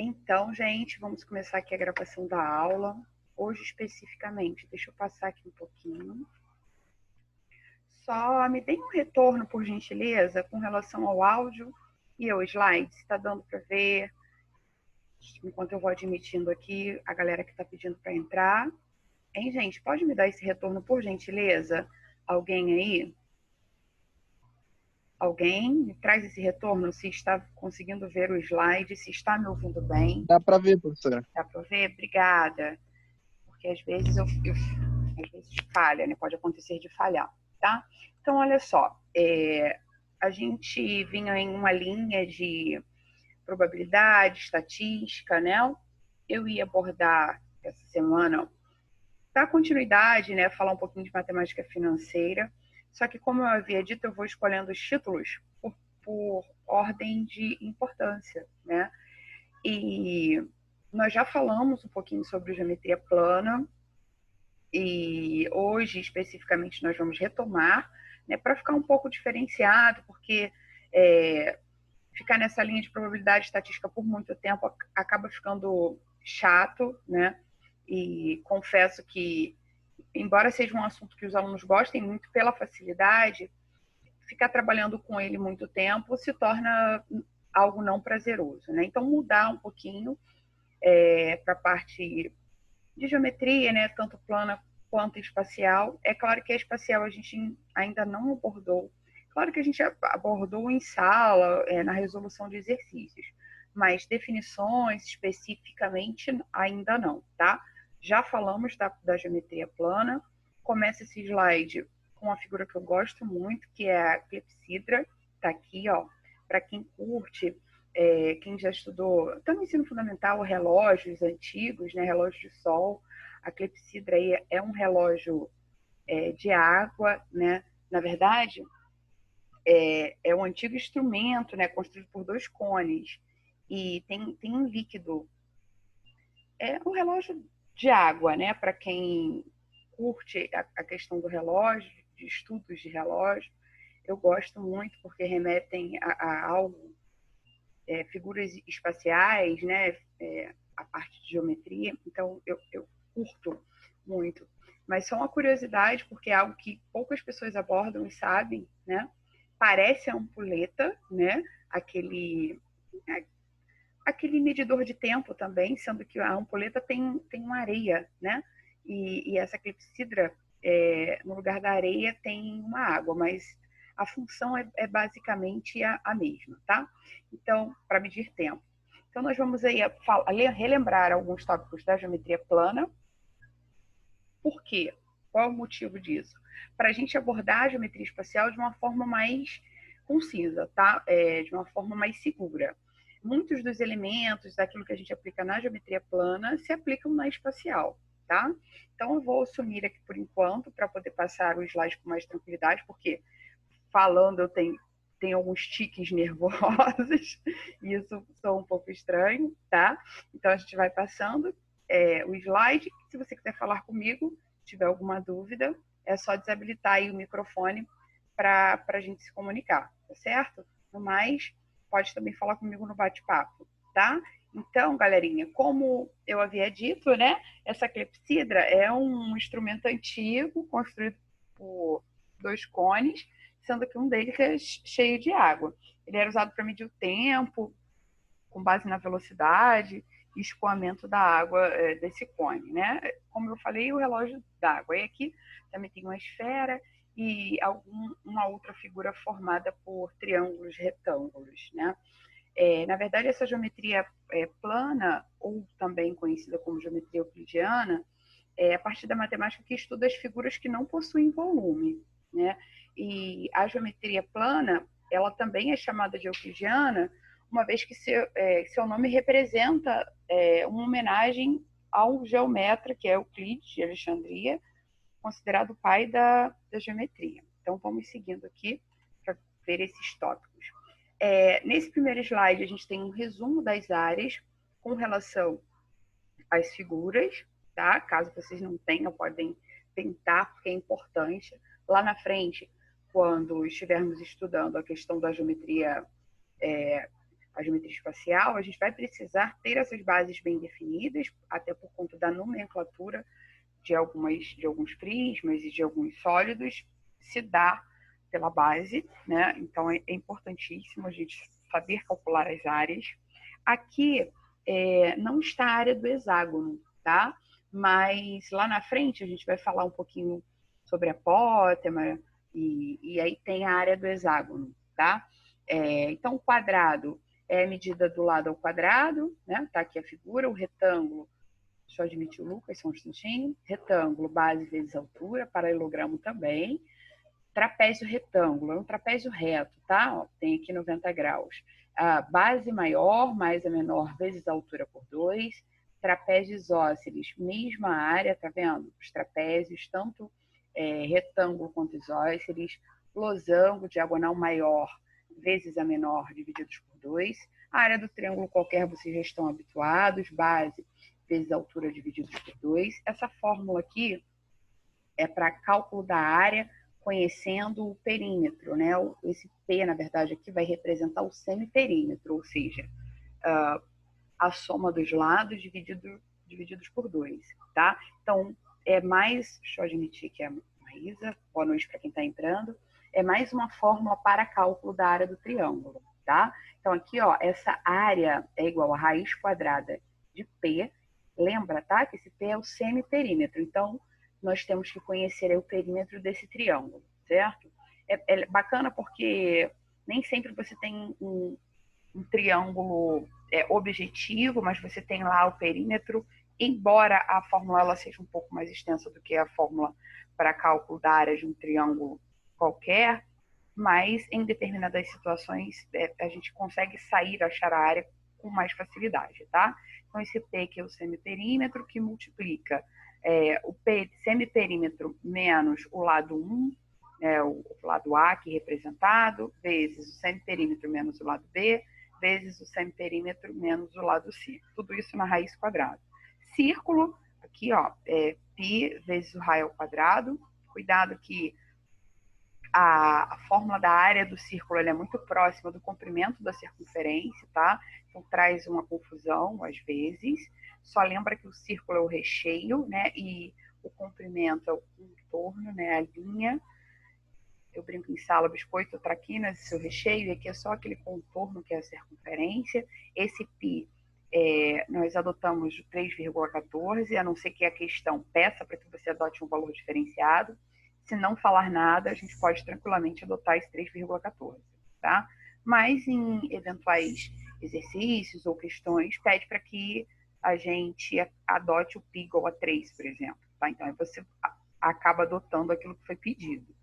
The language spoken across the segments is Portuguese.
Então, gente, vamos começar aqui a gravação da aula. Hoje, especificamente, deixa eu passar aqui um pouquinho. Só me deem um retorno, por gentileza, com relação ao áudio e ao slide, se está dando para ver. Enquanto eu vou admitindo aqui a galera que está pedindo para entrar. Hein, gente? Pode me dar esse retorno, por gentileza? Alguém aí? Alguém me traz esse retorno, se está conseguindo ver o slide, se está me ouvindo bem. Dá para ver, professora. Dá para ver? Obrigada. Porque às vezes às vezes falha, né? Pode acontecer de falhar, tá? Então, olha só, a gente vinha em uma linha de probabilidade, estatística, né? Eu ia abordar essa semana, dar continuidade, né? Falar um pouquinho de matemática financeira. Só que, como eu havia dito, eu vou escolhendo os títulos por ordem de importância, né? E nós já falamos um pouquinho sobre geometria plana, e hoje, especificamente, nós vamos retomar, né, para ficar um pouco diferenciado, porque ficar nessa linha de probabilidade estatística por muito tempo acaba ficando chato, né? E confesso que, embora seja um assunto que os alunos gostem muito pela facilidade, ficar trabalhando com ele muito tempo se torna algo não prazeroso, né? Então, mudar um pouquinho para a parte de geometria, né, tanto plana quanto espacial. É claro que a espacial a gente ainda não abordou. Claro que a gente abordou em sala, na resolução de exercícios, mas definições especificamente ainda não, tá? Já falamos da geometria plana. Começa esse slide com uma figura que eu gosto muito, que é a clepsidra. Tá aqui, ó, para quem curte, quem já estudou, até no ensino fundamental, relógios antigos, né, relógio de sol. A clepsidra aí é um relógio de água, né? Na verdade, é um antigo instrumento, né, construído por dois cones, e tem um líquido. É um relógio de água, né? Para quem curte a questão do relógio, de estudos de relógio, eu gosto muito, porque remetem a algo, figuras espaciais, né? A parte de geometria. Então, eu curto muito. Mas só uma curiosidade, porque é algo que poucas pessoas abordam e sabem, né? Parece a ampulheta, né? Aquele medidor de tempo também, sendo que a ampulheta tem uma areia, né? E essa clepsidra, no lugar da areia, tem uma água, mas a função é basicamente a mesma, tá? Então, para medir tempo. Então, nós vamos aí relembrar alguns tópicos da geometria plana. Por quê? Qual é o motivo disso? Para a gente abordar a geometria espacial de uma forma mais concisa, tá? De uma forma mais segura. Muitos dos elementos daquilo que a gente aplica na geometria plana se aplicam na espacial, tá? Então, eu vou sumir aqui por enquanto para poder passar o slide com mais tranquilidade, porque falando eu tenho alguns tiques nervosos, e isso sou um pouco estranho, tá? Então, a gente vai passando o slide. Se você quiser falar comigo, tiver alguma dúvida, é só desabilitar aí o microfone para a gente se comunicar, tá certo? No mais, pode também falar comigo no bate-papo, tá? Então, galerinha, como eu havia dito, né, essa clepsidra é um instrumento antigo, construído por dois cones, sendo que um deles é cheio de água. Ele era usado para medir o tempo, com base na velocidade e escoamento da água desse cone, né? Como eu falei, o relógio d'água. E aqui também tem uma esfera e uma outra figura formada por triângulos retângulos, né? Na verdade, essa geometria plana, ou também conhecida como geometria euclidiana, é a partir da matemática que estuda as figuras que não possuem volume, né? E a geometria plana, ela também é chamada de euclidiana, uma vez que seu nome representa uma homenagem ao geometra, que é Euclides de Alexandria, considerado o pai da geometria. Então, vamos seguindo aqui para ver esses tópicos. Nesse primeiro slide, a gente tem um resumo das áreas com relação às figuras, tá? Caso vocês não tenham, podem tentar, porque é importante. Lá na frente, quando estivermos estudando a questão da geometria a geometria espacial, a gente vai precisar ter essas bases bem definidas, até por conta da nomenclatura de alguns prismas e de alguns sólidos, se dá pela base, né? Então é importantíssimo a gente saber calcular as áreas. Aqui não está a área do hexágono, tá? Mas lá na frente a gente vai falar um pouquinho sobre a apótema e aí tem a área do hexágono, tá? Então o quadrado é a medida do lado ao quadrado, né? Tá aqui a figura, o retângulo, deixa eu admitir o Lucas, só um instantinho, retângulo, base vezes altura, paralelogramo também, trapézio retângulo, é um trapézio reto, tá? Ó, tem aqui 90 graus. A base maior mais a menor vezes a altura por 2, trapézio isósceles, mesma área, tá vendo? Os trapézios, tanto retângulo quanto isósceles, losango, diagonal maior vezes a menor divididos por 2. A área do triângulo qualquer vocês já estão habituados, base vezes a altura divididos por 2. Essa fórmula aqui é para cálculo da área conhecendo o perímetro, né? Esse P, na verdade, aqui vai representar o semiperímetro, ou seja, a soma dos lados divididos por 2, tá? Então, deixa eu admitir que é a Maísa, boa noite para quem está entrando, é mais uma fórmula para cálculo da área do triângulo, tá? Então, aqui, ó, essa área é igual a raiz quadrada de P, lembra, tá? Que esse P é o semiperímetro, então, nós temos que conhecer o perímetro desse triângulo, certo? É bacana porque nem sempre você tem um triângulo objetivo, mas você tem lá o perímetro, embora a fórmula ela seja um pouco mais extensa do que a fórmula para cálculo da área de um triângulo qualquer, mas em determinadas situações a gente consegue achar a área com mais facilidade, tá? Então, esse P que é o semiperímetro, que multiplica o semiperímetro menos o lado 1, o lado A aqui representado, vezes o semiperímetro menos o lado B, vezes o semiperímetro menos o lado C. Tudo isso na raiz quadrada. Círculo, aqui, ó, π vezes o raio ao quadrado. Cuidado que a fórmula da área do círculo é muito próxima do comprimento da circunferência, tá? Então traz uma confusão às vezes. Só lembra que o círculo é o recheio, né? E o comprimento é o contorno, né? A linha. Eu brinco em sala, biscoito, traquinas, seu recheio, e aqui é só aquele contorno que é a circunferência. Esse π nós adotamos 3,14, a não ser que a questão peça para que você adote um valor diferenciado. Se não falar nada, a gente pode tranquilamente adotar esse 3,14, tá? Mas em eventuais exercícios ou questões, pede para que a gente adote o π igual a 3, por exemplo, tá? Então, aí você acaba adotando aquilo que foi pedido.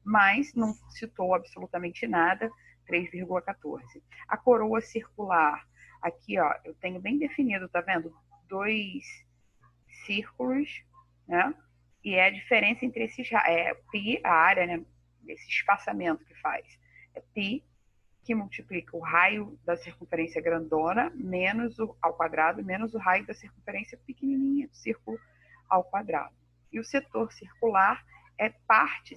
Mas não citou absolutamente nada, 3,14. A coroa circular, aqui, ó, eu tenho bem definido, tá vendo? 2 círculos, né? E é a diferença entre esses, π, a área, né? Esse espaçamento que faz. É π, que multiplica o raio da circunferência grandona menos ao quadrado, menos o raio da circunferência pequenininha do círculo ao quadrado. E o setor circular é parte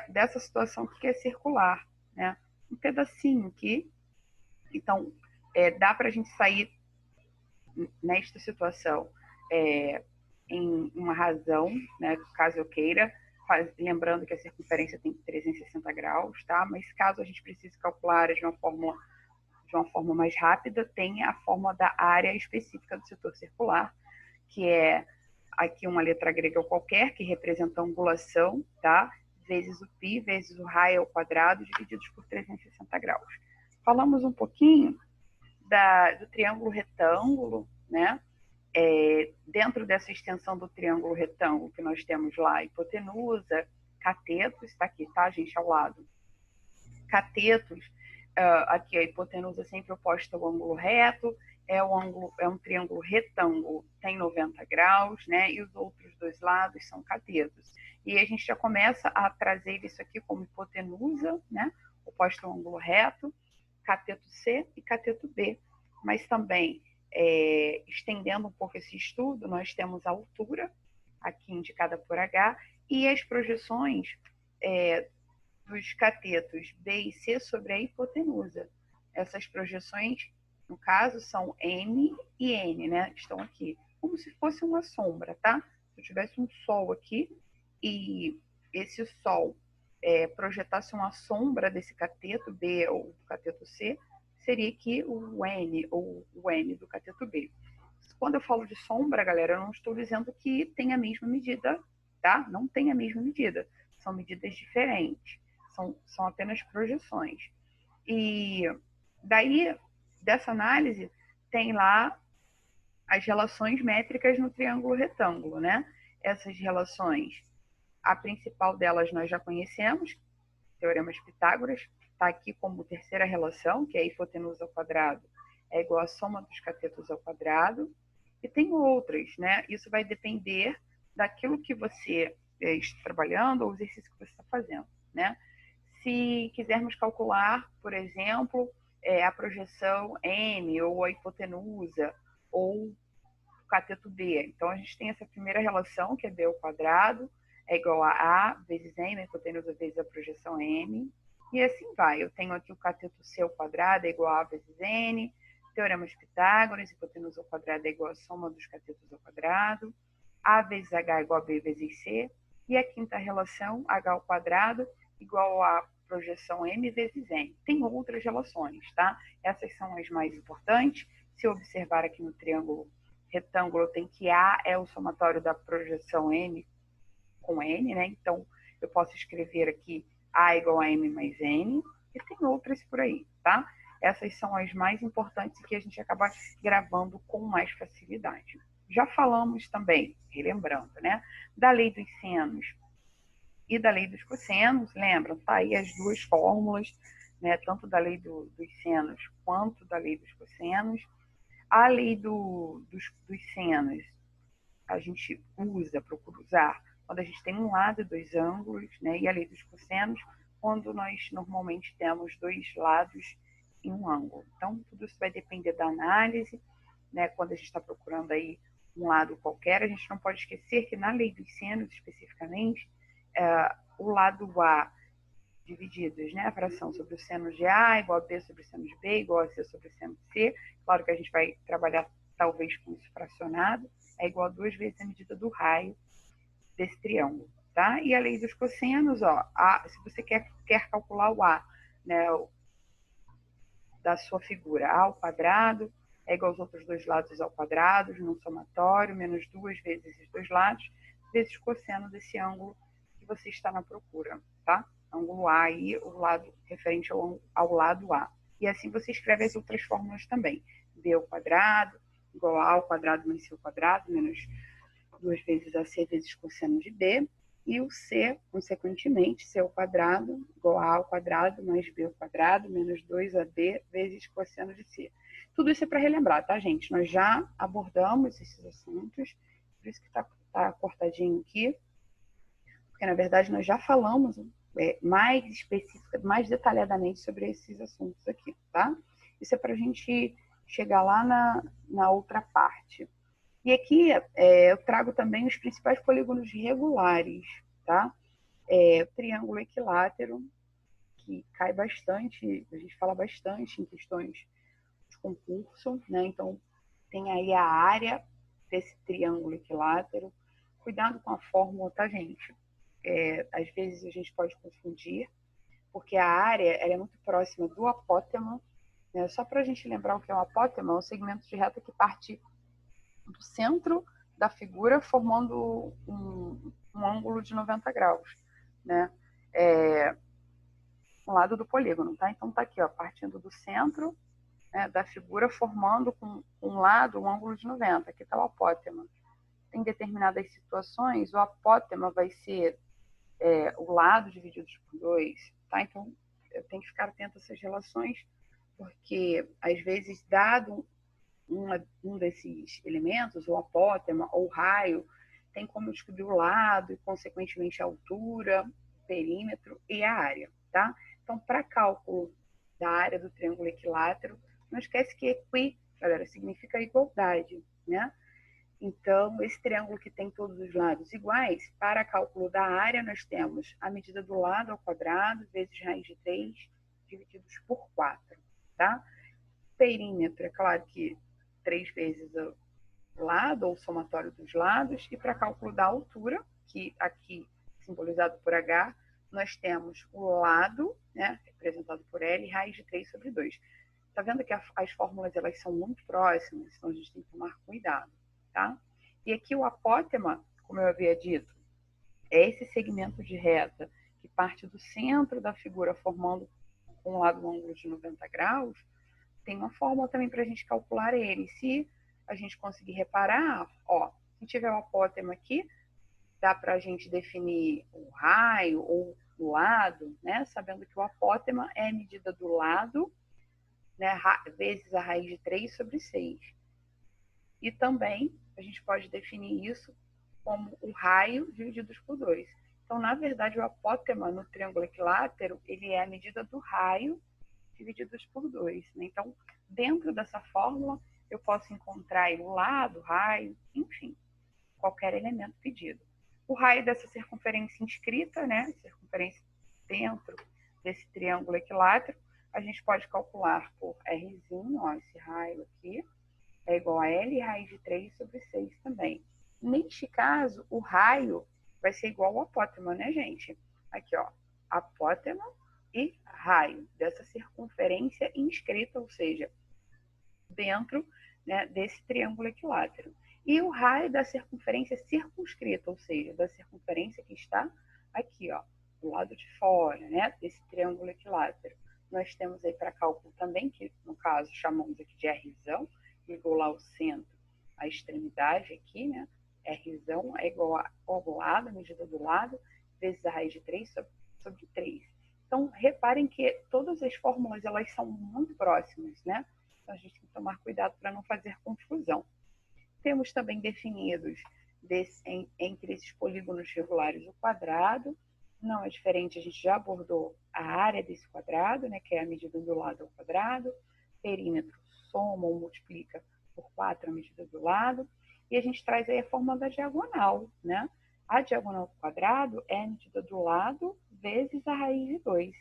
dessa situação que é circular, né? Um pedacinho aqui. Então, dá para a gente sair nesta situação em uma razão, né, caso eu queira, lembrando que a circunferência tem 360 graus, tá? Mas caso a gente precise calcular de uma forma mais rápida, tem a fórmula da área específica do setor circular, que é aqui uma letra grega qualquer, que representa a angulação, tá? Vezes o π, vezes o raio ao quadrado, divididos por 360 graus. Falamos um pouquinho do triângulo retângulo, né? Dentro dessa extensão do triângulo retângulo que nós temos lá, hipotenusa, catetos, está aqui, tá, gente, ao lado. Catetos, aqui a hipotenusa sempre oposta ao ângulo reto, é um triângulo retângulo, tem 90 graus, né? E os outros dois lados são catetos. E a gente já começa a trazer isso aqui como hipotenusa, né? Oposta ao ângulo reto, cateto C e cateto B. Mas também, estendendo um pouco esse estudo, nós temos a altura, aqui indicada por H, e as projeções dos catetos B e C sobre a hipotenusa. Essas projeções, no caso, são M e N, né? Estão aqui, como se fosse uma sombra, tá? Se eu tivesse um sol aqui e esse sol projetasse uma sombra desse cateto B ou do cateto C, seria aqui o N, ou o N do cateto B. Quando eu falo de sombra, galera, eu não estou dizendo que tem a mesma medida, tá? Não tem a mesma medida. São medidas diferentes. São apenas projeções. E daí, dessa análise, tem lá as relações métricas no triângulo retângulo, né? Essas relações, a principal delas nós já conhecemos, Teorema de Pitágoras, está aqui como terceira relação, que é a hipotenusa ao quadrado é igual à soma dos catetos ao quadrado. E tem outras, né? Isso vai depender daquilo que você está trabalhando ou o exercício que você está fazendo, né? Se quisermos calcular, por exemplo, a projeção M, ou a hipotenusa, ou o cateto B. Então, a gente tem essa primeira relação, que é B ao quadrado, é igual a vezes M, a hipotenusa vezes a projeção M, e assim vai. Eu tenho aqui o cateto C ao quadrado é igual a vezes N, Teorema de Pitágoras, hipotenusa ao quadrado é igual a soma dos catetos ao quadrado, A vezes H é igual a B vezes C, e a quinta relação, H ao quadrado igual a projeção M vezes N. Tem outras relações, tá? Essas são as mais importantes. Se eu observar aqui no triângulo retângulo, tem que A é o somatório da projeção M com N, né? Então, eu posso escrever aqui A igual a M mais N, e tem outras por aí, tá? Essas são as mais importantes que a gente acaba gravando com mais facilidade. Já falamos também, relembrando, né, da lei dos senos e da lei dos cossenos, lembram? Tá aí as duas fórmulas, né, tanto da lei dos senos quanto da lei dos cossenos. A lei dos senos a gente procura usar quando a gente tem um lado e dois ângulos, né? E a lei dos cossenos, quando nós normalmente temos dois lados em um ângulo. Então, tudo isso vai depender da análise, né? Quando a gente está procurando aí um lado qualquer, a gente não pode esquecer que na lei dos senos, especificamente, o lado A divididos, né? A fração sobre o seno de A igual a B sobre o seno de B, igual a C sobre o seno de C. Claro que a gente vai trabalhar talvez com isso fracionado, é igual a 2 vezes a medida do raio desse triângulo, tá? E a lei dos cossenos, ó, se você quer calcular o A, né, da sua figura, A ao quadrado é igual aos outros dois lados ao quadrado, num somatório, menos 2 vezes os dois lados, vezes o cosseno desse ângulo que você está na procura, tá? Ângulo A aí, o lado referente ao lado A. E assim você escreve as outras fórmulas também. B ao quadrado, igual a ao quadrado mais C ao quadrado, menos 2 vezes AC vezes cosseno de B, e o C, consequentemente, C ao quadrado igual a A ao quadrado mais B ao quadrado menos 2AB vezes cosseno de C. Tudo isso é para relembrar, tá, gente? Nós já abordamos esses assuntos, por isso que tá cortadinho aqui, porque, na verdade, nós já falamos mais específica, mais detalhadamente sobre esses assuntos aqui, tá? Isso é para a gente chegar lá na outra parte. E aqui eu trago também os principais polígonos regulares, tá? O triângulo equilátero, que cai bastante, a gente fala bastante em questões de concurso, né? Então, tem aí a área desse triângulo equilátero. Cuidado com a fórmula, tá, gente? Às vezes a gente pode confundir, porque a área ela é muito próxima do apótema, né? Só para a gente lembrar o que é um apótema, é um segmento de reta que parte do centro da figura, formando um ângulo de 90 graus, né? Um lado do polígono, tá? Então tá aqui, ó, partindo do centro, né, da figura, formando com um lado um ângulo de 90. Aqui está o apótema. Em determinadas situações, o apótema vai ser o lado dividido por 2, tá? Então, eu tenho que ficar atento a essas relações, porque, às vezes, dado um desses elementos, o apótema ou o raio, tem como descobrir o lado e, consequentemente, a altura, o perímetro e a área, tá? Então, para cálculo da área do triângulo equilátero, não esquece que galera, significa igualdade, né? Então, esse triângulo que tem todos os lados iguais, para cálculo da área, nós temos a medida do lado ao quadrado vezes raiz de 3 divididos por 4, tá? Perímetro, é claro que 3 vezes o lado, ou somatório dos lados, e para cálculo da altura, que aqui simbolizado por H, nós temos o lado, né, representado por L, raiz de 3 sobre 2. Tá vendo que as fórmulas elas são muito próximas, então a gente tem que tomar cuidado, tá? E aqui o apótema, como eu havia dito, é esse segmento de reta que parte do centro da figura formando um lado um ângulo de 90 graus. Tem uma fórmula também para a gente calcular ele. Se a gente conseguir reparar, ó, se tiver o apótema aqui, dá para a gente definir o raio ou o lado, né? Sabendo que o apótema é a medida do lado, né, vezes a raiz de 3 sobre 6. E também a gente pode definir isso como o raio divididos por 2. Então, na verdade, o apótema no triângulo equilátero, ele é a medida do raio divididos por 2. Né? Então, dentro dessa fórmula, eu posso encontrar o lado, o raio, enfim, qualquer elemento pedido. O raio dessa circunferência inscrita, né, circunferência dentro desse triângulo equilátero, a gente pode calcular por Rzinho, ó, esse raio aqui, é igual a L raiz de 3 sobre 6 também. Neste caso, o raio vai ser igual ao apótema, né, gente? Aqui, ó, apótema e raio dessa circunferência inscrita, ou seja, dentro, né, desse triângulo equilátero. E o raio da circunferência circunscrita, ou seja, da circunferência que está aqui, ó, do lado de fora, né, desse triângulo equilátero. Nós temos aí para cálculo também, que no caso chamamos aqui de Rzão, igual lá ao centro, a extremidade aqui, né, Rzão é igual ao lado, a medida do lado, vezes a raiz de 3 sobre 3. Então, reparem que todas as fórmulas, elas são muito próximas, né? Então, a gente tem que tomar cuidado para não fazer confusão. Temos também definidos entre esses polígonos regulares o quadrado. Não é diferente, a gente já abordou a área desse quadrado, né, que é a medida do lado ao quadrado. Perímetro soma ou multiplica por 4 a medida do lado. E a gente traz aí a fórmula da diagonal, né? A diagonal do quadrado é a medida do lado vezes a raiz de 2.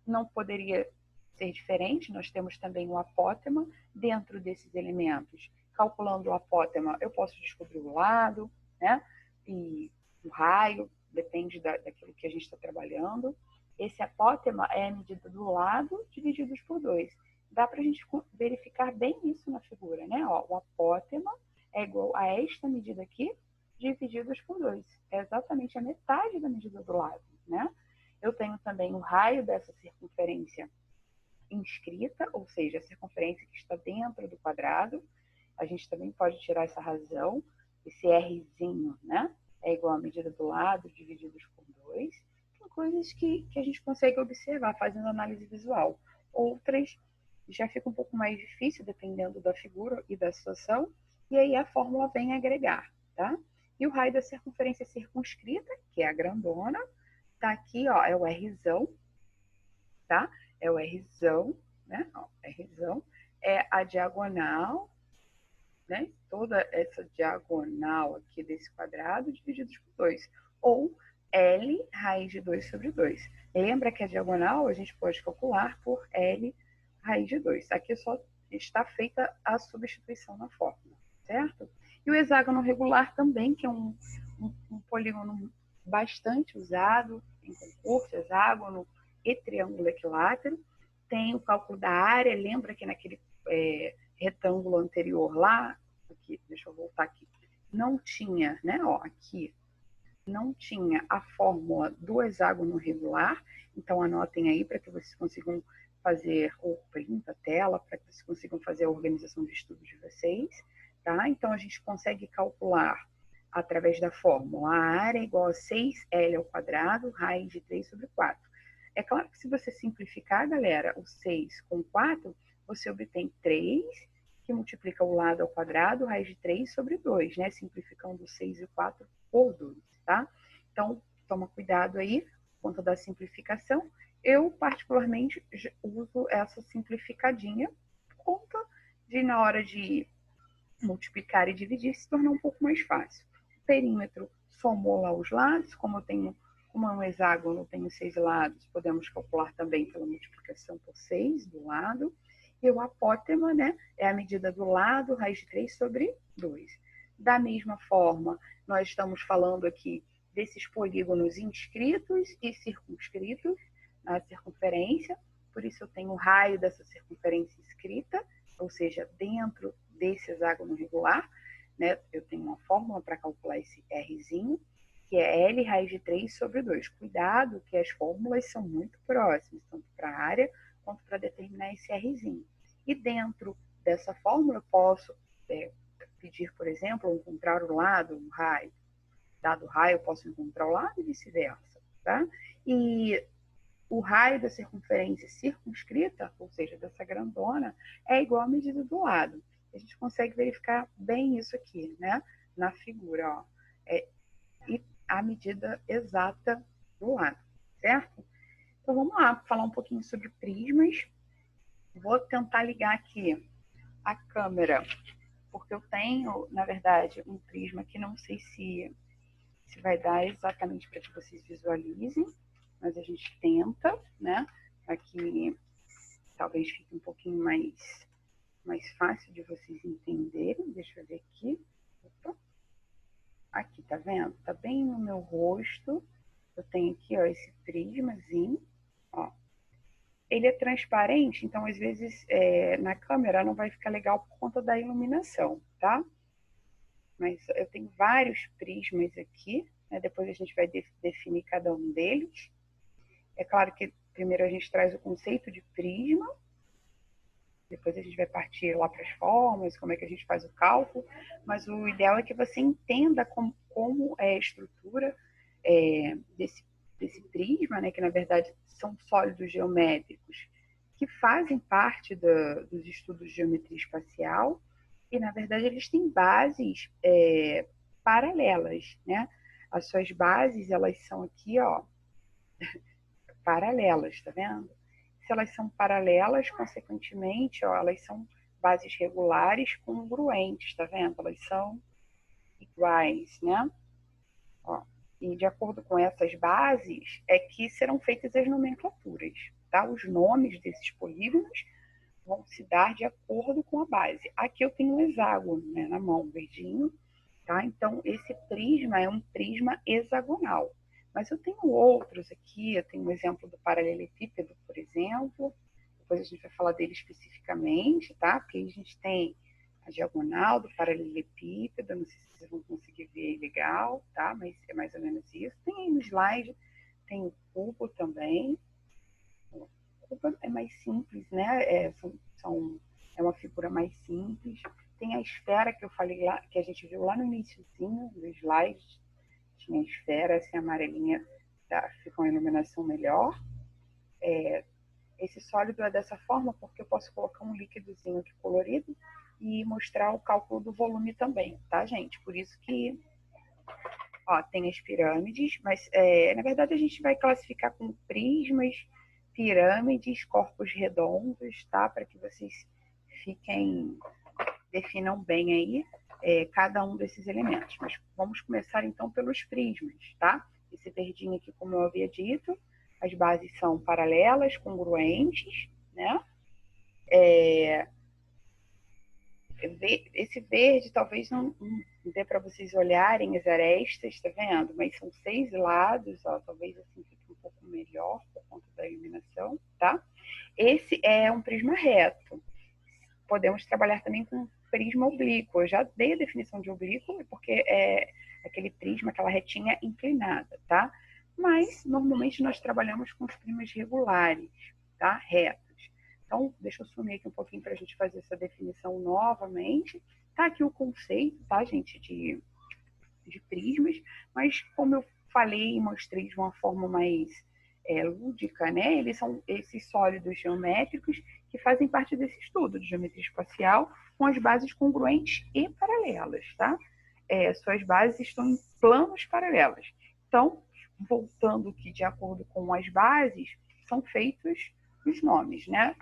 Não poderia ser diferente, nós temos também o apótema dentro desses elementos. Calculando o apótema, eu posso descobrir o lado, né? E o raio, depende daquilo que a gente está trabalhando. Esse apótema é a medida do lado divididos por 2. Dá para a gente verificar bem isso na figura, né? Ó, o apótema é igual a esta medida aqui, divididos por 2. É exatamente a metade da medida do lado, né? Eu tenho também o raio dessa circunferência inscrita, ou seja, a circunferência que está dentro do quadrado. A gente também pode tirar essa razão, esse Rzinho, né? É igual à medida do lado divididos por 2. São coisas que a gente consegue observar fazendo análise visual. Outras já fica um pouco mais difícil, dependendo da figura e da situação, e aí a fórmula vem agregar, tá? E o raio da circunferência circunscrita, que é a grandona, tá aqui, ó, é o Rzão, tá? É o Rzão, né? Ó, Rzão é a diagonal, né? Toda essa diagonal aqui desse quadrado divididos por 2. Ou L raiz de 2 sobre 2. Lembra que a diagonal a gente pode calcular por L raiz de 2. Aqui só está feita a substituição na fórmula, certo? E o hexágono regular também, que é um polígono bastante usado em concurso, hexágono e triângulo equilátero. Tem o cálculo da área, lembra que naquele retângulo anterior lá, aqui, deixa eu voltar aqui, não tinha, né, ó, aqui, não tinha a fórmula do hexágono regular, então anotem aí para que vocês consigam fazer, ou print a tela, para que vocês consigam fazer a organização de estudos de vocês, tá? Então, a gente consegue calcular, através da fórmula, a área é igual a 6L ao quadrado, raiz de 3 sobre 4. É claro que se você simplificar, galera, o 6 com 4, você obtém 3, que multiplica o lado ao quadrado, raiz de 3 sobre 2, né? Simplificando 6 e 4 por 2, tá? Então, toma cuidado aí, por conta da simplificação. Eu, particularmente, uso essa simplificadinha por conta de, na hora de multiplicar e dividir se tornar um pouco mais fácil. O perímetro somou lá os lados, como é um hexágono, eu tenho 6 lados, podemos calcular também pela multiplicação por 6 do lado. E o apótema, né, é a medida do lado, raiz de 3 sobre 2. Da mesma forma, nós estamos falando aqui desses polígonos inscritos e circunscritos na circunferência, por isso eu tenho o raio dessa circunferência inscrita, ou seja, dentro desse hexágono regular, né, eu tenho uma fórmula para calcular esse Rzinho, que é L raiz de 3 sobre 2. Cuidado que as fórmulas são muito próximas, tanto para a área quanto para determinar esse Rzinho. E dentro dessa fórmula eu posso pedir, por exemplo, encontrar o lado, o raio. Dado o raio, eu posso encontrar o lado e vice-versa. Tá? E o raio da circunferência circunscrita, ou seja, dessa grandona, é igual à medida do lado. A gente consegue verificar bem isso aqui, né? Na figura, ó. E a medida exata do lado, certo? Então vamos lá, falar um pouquinho sobre prismas. Vou tentar ligar aqui a câmera, porque eu tenho, na verdade, um prisma que não sei se vai dar exatamente para que vocês visualizem, mas a gente tenta, né? Aqui talvez fique um pouquinho mais fácil de vocês entenderem. Deixa eu ver aqui. Opa. Aqui, tá vendo? Tá bem no meu rosto. Eu tenho aqui, ó, esse prismazinho, ó. Ele é transparente, então às vezes na câmera não vai ficar legal por conta da iluminação, tá? Mas eu tenho vários prismas aqui, né? Depois a gente vai definir cada um deles. É claro que primeiro a gente traz o conceito de prisma, depois a gente vai partir lá para as formas, como é que a gente faz o cálculo, mas o ideal é que você entenda como é a estrutura desse prisma, né, que na verdade são sólidos geométricos, que fazem parte dos estudos de geometria espacial, e na verdade eles têm bases paralelas, né? As suas bases, elas são aqui, ó, paralelas, tá vendo? Se elas são paralelas, consequentemente, ó, elas são bases regulares congruentes, tá vendo? Elas são iguais, né? Ó, e de acordo com essas bases é que serão feitas as nomenclaturas, tá? Os nomes desses polígonos vão se dar de acordo com a base. Aqui eu tenho um hexágono, né, na mão, verdinho, tá? Então, esse prisma é um prisma hexagonal. Mas eu tenho outros aqui, eu tenho um exemplo do paralelepípedo, por exemplo. Depois a gente vai falar dele especificamente, tá? Porque aí a gente tem a diagonal do paralelepípedo, não sei se vocês vão conseguir ver legal, tá? Mas é mais ou menos isso. Tem aí no slide, tem o cubo também. O cubo é mais simples, né? É uma figura mais simples. Tem a esfera que eu falei lá, que a gente viu lá no iniciozinho do slide. Tinha a esfera, assim, amarelinha, fica uma iluminação melhor. Esse sólido é dessa forma porque eu posso colocar um líquidozinho aqui colorido e mostrar o cálculo do volume também, tá, gente? Por isso que, ó, tem as pirâmides, mas na verdade a gente vai classificar como prismas, pirâmides, corpos redondos, tá? Para que vocês definam bem aí cada um desses elementos. Mas vamos começar então pelos prismas, tá? Esse verdinho aqui, como eu havia dito, as bases são paralelas, congruentes, né? Esse verde talvez não dê para vocês olharem as arestas, tá vendo? Mas são 6 lados, ó, talvez assim fique um pouco melhor por conta da iluminação, tá? Esse é um prisma reto. Podemos trabalhar também com prisma oblíquo. Eu já dei a definição de oblíquo, porque é aquele prisma, aquela retinha inclinada, tá? Mas, normalmente, nós trabalhamos com os prismas regulares, tá? Retos. Então, deixa eu sumir aqui um pouquinho para a gente fazer essa definição novamente. Tá aqui o conceito, tá, gente, de prismas, mas como eu falei e mostrei de uma forma mais lúdica, né? Eles são esses sólidos geométricos que fazem parte desse estudo de geometria espacial com as bases congruentes e paralelas, tá? Suas bases estão em planos paralelos. Então, voltando aqui de acordo com as bases, são feitos os nomes, né?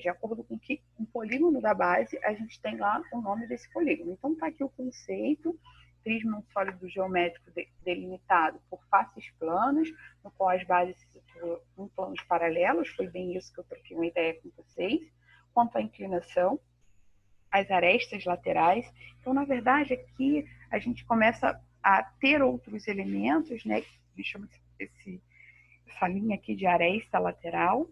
de acordo com que um polígono da base, a gente tem lá o nome desse polígono. Então, está aqui o conceito: prisma é um sólido geométrico delimitado por faces planas, no qual as bases se situam em planos paralelos. Foi bem isso que eu troquei uma ideia com vocês. Quanto à inclinação, as arestas laterais. Então, na verdade, aqui a gente começa a ter outros elementos, né? Que a gente chama essa linha aqui de aresta lateral.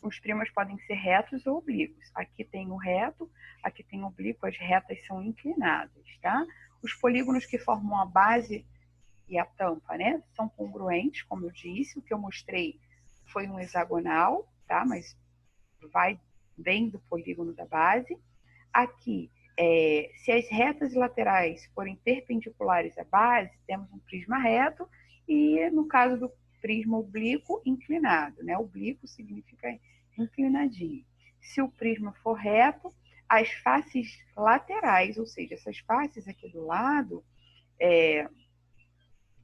Os prismas podem ser retos ou oblíquos. Aqui tem o reto, aqui tem o oblíquo, as retas são inclinadas, tá? Os polígonos que formam a base e a tampa, né, são congruentes, como eu disse. O que eu mostrei foi um hexagonal, tá? Mas vem do polígono da base. Aqui, se as retas e laterais forem perpendiculares à base, temos um prisma reto, e no caso do prisma oblíquo, inclinado, né? Oblíquo significa inclinadinho. Se o prisma for reto, as faces laterais, ou seja, essas faces aqui do lado,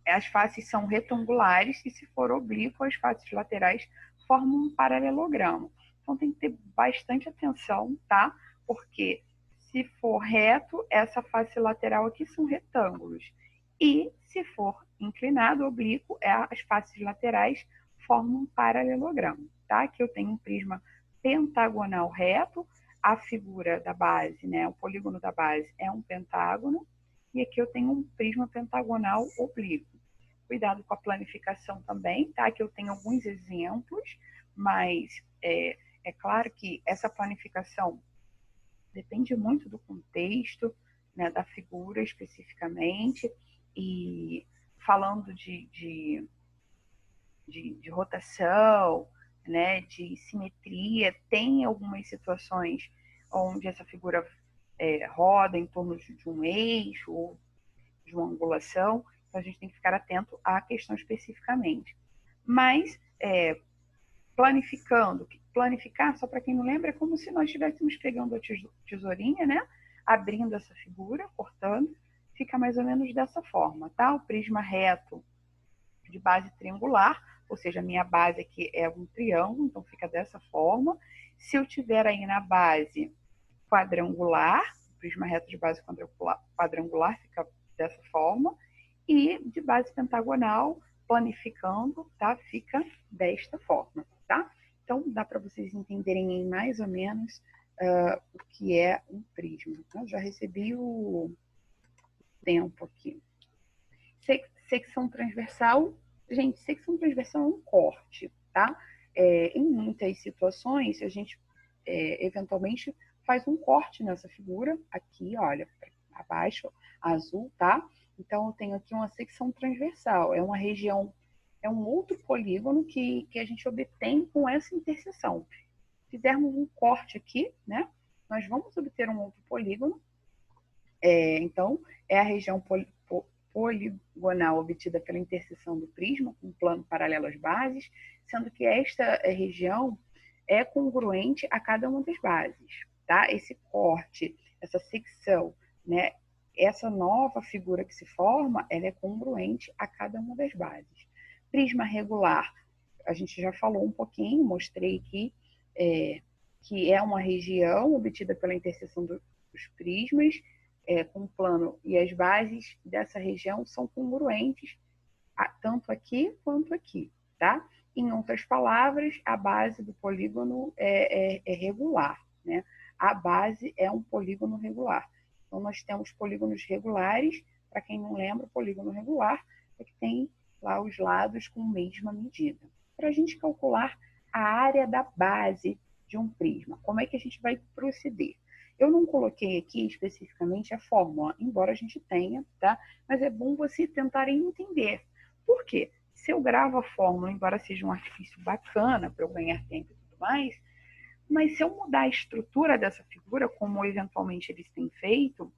as faces são retangulares, e se for oblíquo, as faces laterais formam um paralelogramo. Então tem que ter bastante atenção, tá? Porque se for reto, essa face lateral aqui são retângulos. E se for inclinado, oblíquo, as faces laterais formam um paralelogramo, tá? Aqui eu tenho um prisma pentagonal reto, a figura da base, né, o polígono da base é um pentágono, e aqui eu tenho um prisma pentagonal oblíquo. Cuidado com a planificação também, tá? Aqui eu tenho alguns exemplos, mas é claro que essa planificação depende muito do contexto, né, da figura especificamente. E falando de rotação, né, de simetria, tem algumas situações onde essa figura roda em torno de um eixo ou de uma angulação, então a gente tem que ficar atento à questão especificamente. Mas, planificar, só para quem não lembra, é como se nós estivéssemos pegando a tesourinha, né, abrindo essa figura, cortando, fica mais ou menos dessa forma, tá? O prisma reto de base triangular, ou seja, a minha base aqui é um triângulo, então fica dessa forma. Se eu tiver aí na base quadrangular, o prisma reto de base quadrangular fica dessa forma, e de base pentagonal, planificando, tá? Fica desta forma, tá? Então, dá para vocês entenderem mais ou menos o que é um prisma. Eu já recebi o tempo aqui. Secção transversal. Gente, secção transversal é um corte, tá? Em muitas situações, a gente eventualmente faz um corte nessa figura, aqui, olha, abaixo, azul, tá? Então, eu tenho aqui uma secção transversal, é uma região, é um outro polígono que a gente obtém com essa interseção. Se fizermos um corte aqui, né, nós vamos obter um outro polígono. Então, é a região poligonal obtida pela interseção do prisma com um plano paralelo às bases, sendo que esta região é congruente a cada uma das bases, tá? Esse corte, essa secção, né, essa nova figura que se forma, ela é congruente a cada uma das bases. Prisma regular, a gente já falou um pouquinho, mostrei aqui, que é uma região obtida pela interseção dos prismas, com o plano, e as bases dessa região são congruentes, tanto aqui quanto aqui, tá? Em outras palavras, a base do polígono é regular, né? A base é um polígono regular. Então, nós temos polígonos regulares. Para quem não lembra, o polígono regular é que tem lá os lados com a mesma medida. Para a gente calcular a área da base de um prisma, como é que a gente vai proceder? Eu não coloquei aqui especificamente a fórmula, embora a gente tenha, tá? Mas é bom você tentarem entender. Por quê? Se eu gravo a fórmula, embora seja um artifício bacana para eu ganhar tempo e tudo mais, mas se eu mudar a estrutura dessa figura, como eventualmente eles têm feito,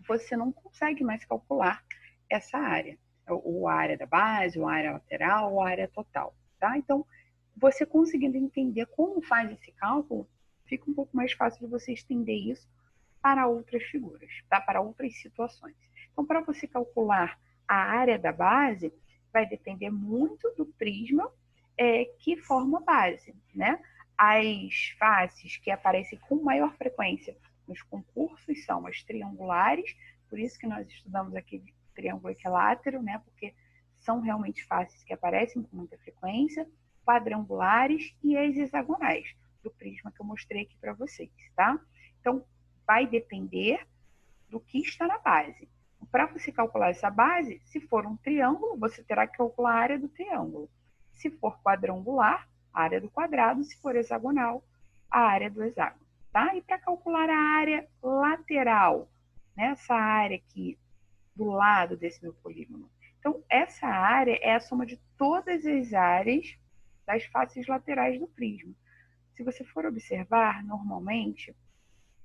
você não consegue mais calcular essa área, ou a área da base, ou a área lateral, ou a área total, tá? Então, você conseguindo entender como faz esse cálculo, fica um pouco mais fácil de você estender isso para outras figuras, tá? Para outras situações. Então, para você calcular a área da base, vai depender muito do prisma que forma a base, né? As faces que aparecem com maior frequência nos concursos são as triangulares, por isso que nós estudamos aqui triângulo equilátero, né? Porque são realmente faces que aparecem com muita frequência, quadrangulares e as hexagonais, do prisma que eu mostrei aqui para vocês, tá? Então, vai depender do que está na base. Para você calcular essa base, se for um triângulo, você terá que calcular a área do triângulo. Se for quadrangular, a área do quadrado. Se for hexagonal, a área do hexágono. Tá? E para calcular a área lateral, né, essa área aqui do lado desse meu polígono. Então, essa área é a soma de todas as áreas das faces laterais do prisma. Se você for observar, normalmente,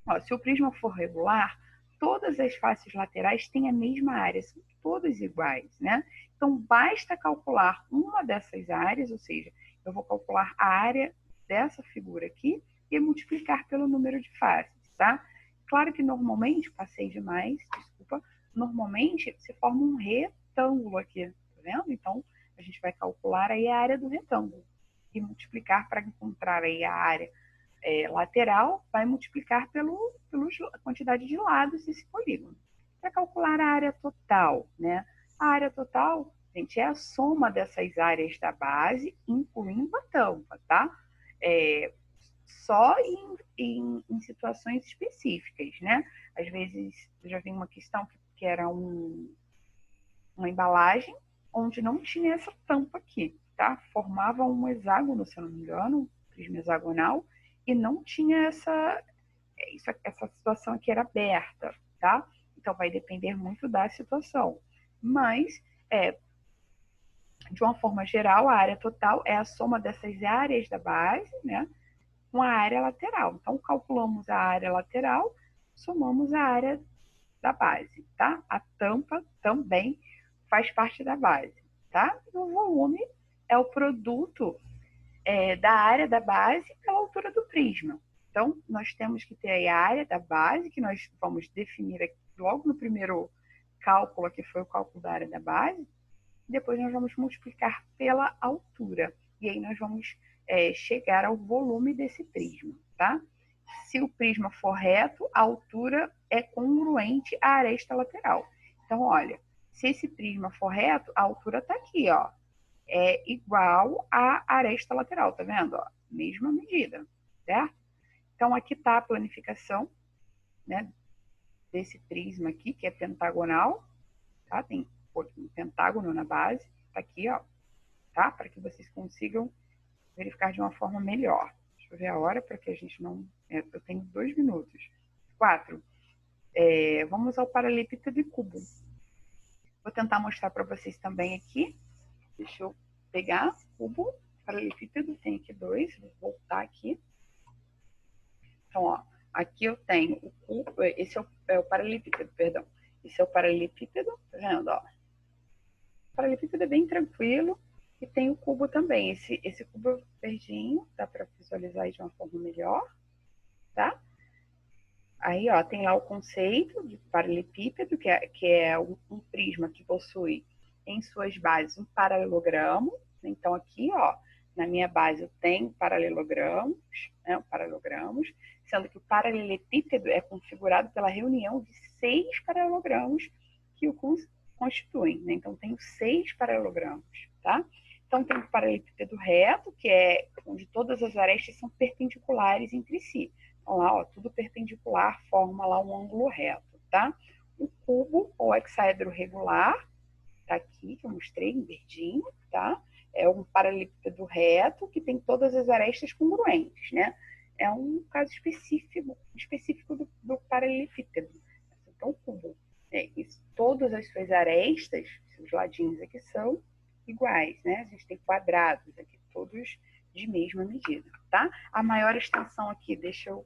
ó, se o prisma for regular, todas as faces laterais têm a mesma área, são todas iguais, né? Então, basta calcular uma dessas áreas, ou seja, eu vou calcular a área dessa figura aqui e multiplicar pelo número de faces, tá? Claro que normalmente, passei demais, desculpa, normalmente se forma um retângulo aqui, tá vendo? Então, a gente vai calcular aí a área do retângulo e multiplicar para encontrar aí a área lateral, vai multiplicar pela quantidade de lados desse polígono. Para calcular a área total, né? A área total, gente, é a soma dessas áreas da base, incluindo a tampa, tá? Só em situações específicas, né? Às vezes, eu já vi uma questão que era uma embalagem onde não tinha essa tampa aqui, tá? Formava um hexágono, se eu não me engano, um prisma hexagonal, e não tinha essa situação aqui era aberta, tá? Então vai depender muito da situação. Mas, de uma forma geral, a área total é a soma dessas áreas da base, né? Com a área lateral. Então, calculamos a área lateral, somamos a área da base, tá? A tampa também faz parte da base, tá? E o volume é o produto da área da base pela altura do prisma. Então, nós temos que ter aí a área da base, que nós vamos definir aqui logo no primeiro cálculo, que foi o cálculo da área da base. Depois nós vamos multiplicar pela altura. E aí nós vamos chegar ao volume desse prisma, tá? Se o prisma for reto, a altura é congruente à aresta lateral. Então, olha, se esse prisma for reto, a altura está aqui, ó. É igual à aresta lateral, tá vendo? Ó, mesma medida, certo? Então, aqui está a planificação, né, desse prisma aqui, que é pentagonal, tá? Tem um pentágono na base, tá aqui, ó, tá? Para que vocês consigam verificar de uma forma melhor. Deixa eu ver a hora para que a gente não... eu tenho 2 minutos. 4. Vamos ao paralelepípedo e cubo. Vou tentar mostrar para vocês também aqui. Deixa eu pegar cubo, paralelepípedo, tem aqui 2, vou voltar aqui. Então, ó, aqui eu tenho o cubo, esse é o paralelepípedo, perdão. Esse é o paralelepípedo, tá vendo, ó? O paralelepípedo é bem tranquilo e tem o cubo também. Esse cubo verdinho, dá para visualizar aí de uma forma melhor, tá? Aí, ó, tem lá o conceito de paralelepípedo, que é um prisma que possui em suas bases um paralelogramo. Então, aqui, ó, na minha base eu tenho paralelogramos, né, paralelogramos, sendo que o paralelepípedo é configurado pela reunião de 6 paralelogramos que o constituem, né? Então, tenho 6 paralelogramos, tá? Então, tem o paralelepípedo reto, que é onde todas as arestas são perpendiculares entre si. Então, lá, ó, tudo perpendicular forma lá um ângulo reto, tá? O cubo, ou hexaedro regular, tá aqui, que eu mostrei em verdinho, tá? É um paralelepípedo reto que tem todas as arestas congruentes, né? É um caso específico do paralelepípedo. Então, o cubo, todas as suas arestas, seus ladinhos aqui são iguais, né? A gente tem quadrados aqui, todos de mesma medida, tá? A maior extensão aqui, deixa eu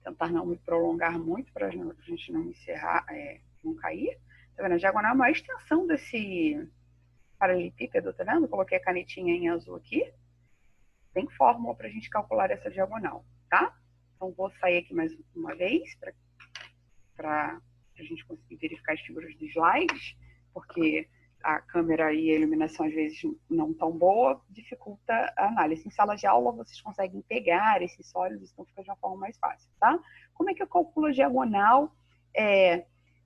tentar não me prolongar muito para a gente não encerrar, não cair. Tá vendo? A diagonal é a maior extensão desse paralelepípedo, tá vendo? Coloquei a canetinha em azul aqui. Tem fórmula para a gente calcular essa diagonal, tá? Então, vou sair aqui mais uma vez para a gente conseguir verificar as figuras dos slides, porque a câmera e a iluminação, às vezes, não tão boa, dificulta a análise. Em sala de aula, vocês conseguem pegar esses sólidos, então fica de uma forma mais fácil, tá? Como é que eu calculo a diagonal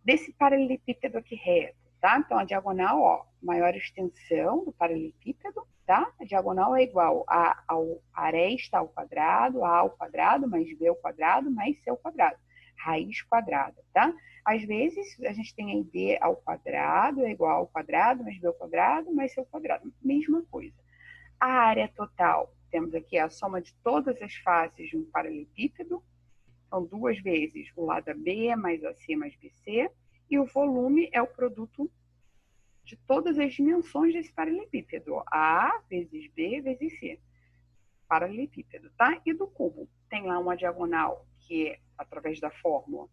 desse paralelepípedo aqui reto, tá? Então, a diagonal, ó, maior extensão do paralelepípedo, tá? A diagonal é igual a aresta ao quadrado, A ao quadrado, mais B ao quadrado, mais C ao quadrado. Raiz quadrada, tá? Às vezes, a gente tem aí B ao quadrado é igual ao quadrado, mais B ao quadrado, mais C ao quadrado. Mesma coisa. A área total, temos aqui a soma de todas as faces de um paralelepípedo. Então, 2 vezes o lado AB mais AC mais BC. E o volume é o produto de todas as dimensões desse paralelepípedo. A vezes B vezes C. Paralelepípedo, tá? E do cubo. Tem lá uma diagonal que é, através da fórmula,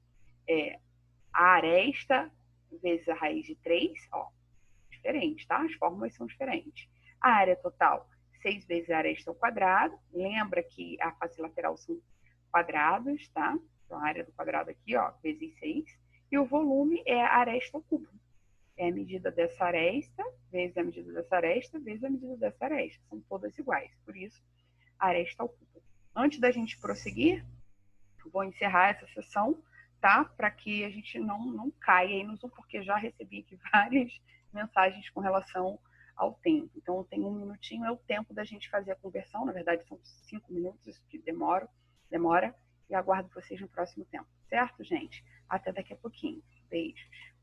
a aresta vezes a raiz de 3, ó, diferente, tá? As fórmulas são diferentes. A área total, 6 vezes a aresta ao quadrado. Lembra que a face lateral são quadrados, tá? Então, a área do quadrado aqui, ó, vezes 6. E o volume é a aresta ao cubo. É a medida dessa aresta, vezes a medida dessa aresta, vezes a medida dessa aresta. São todas iguais. Por isso, aresta ao cubo. Antes da gente prosseguir, vou encerrar essa sessão, tá? Para que a gente não caia aí no Zoom, porque já recebi aqui várias mensagens com relação ao tempo. Então, tem 1 minutinho, é o tempo da gente fazer a conversão. Na verdade, são 5 minutos, isso que demora. E aguardo vocês no próximo tempo. Certo, gente? Até daqui a pouquinho. Beijos.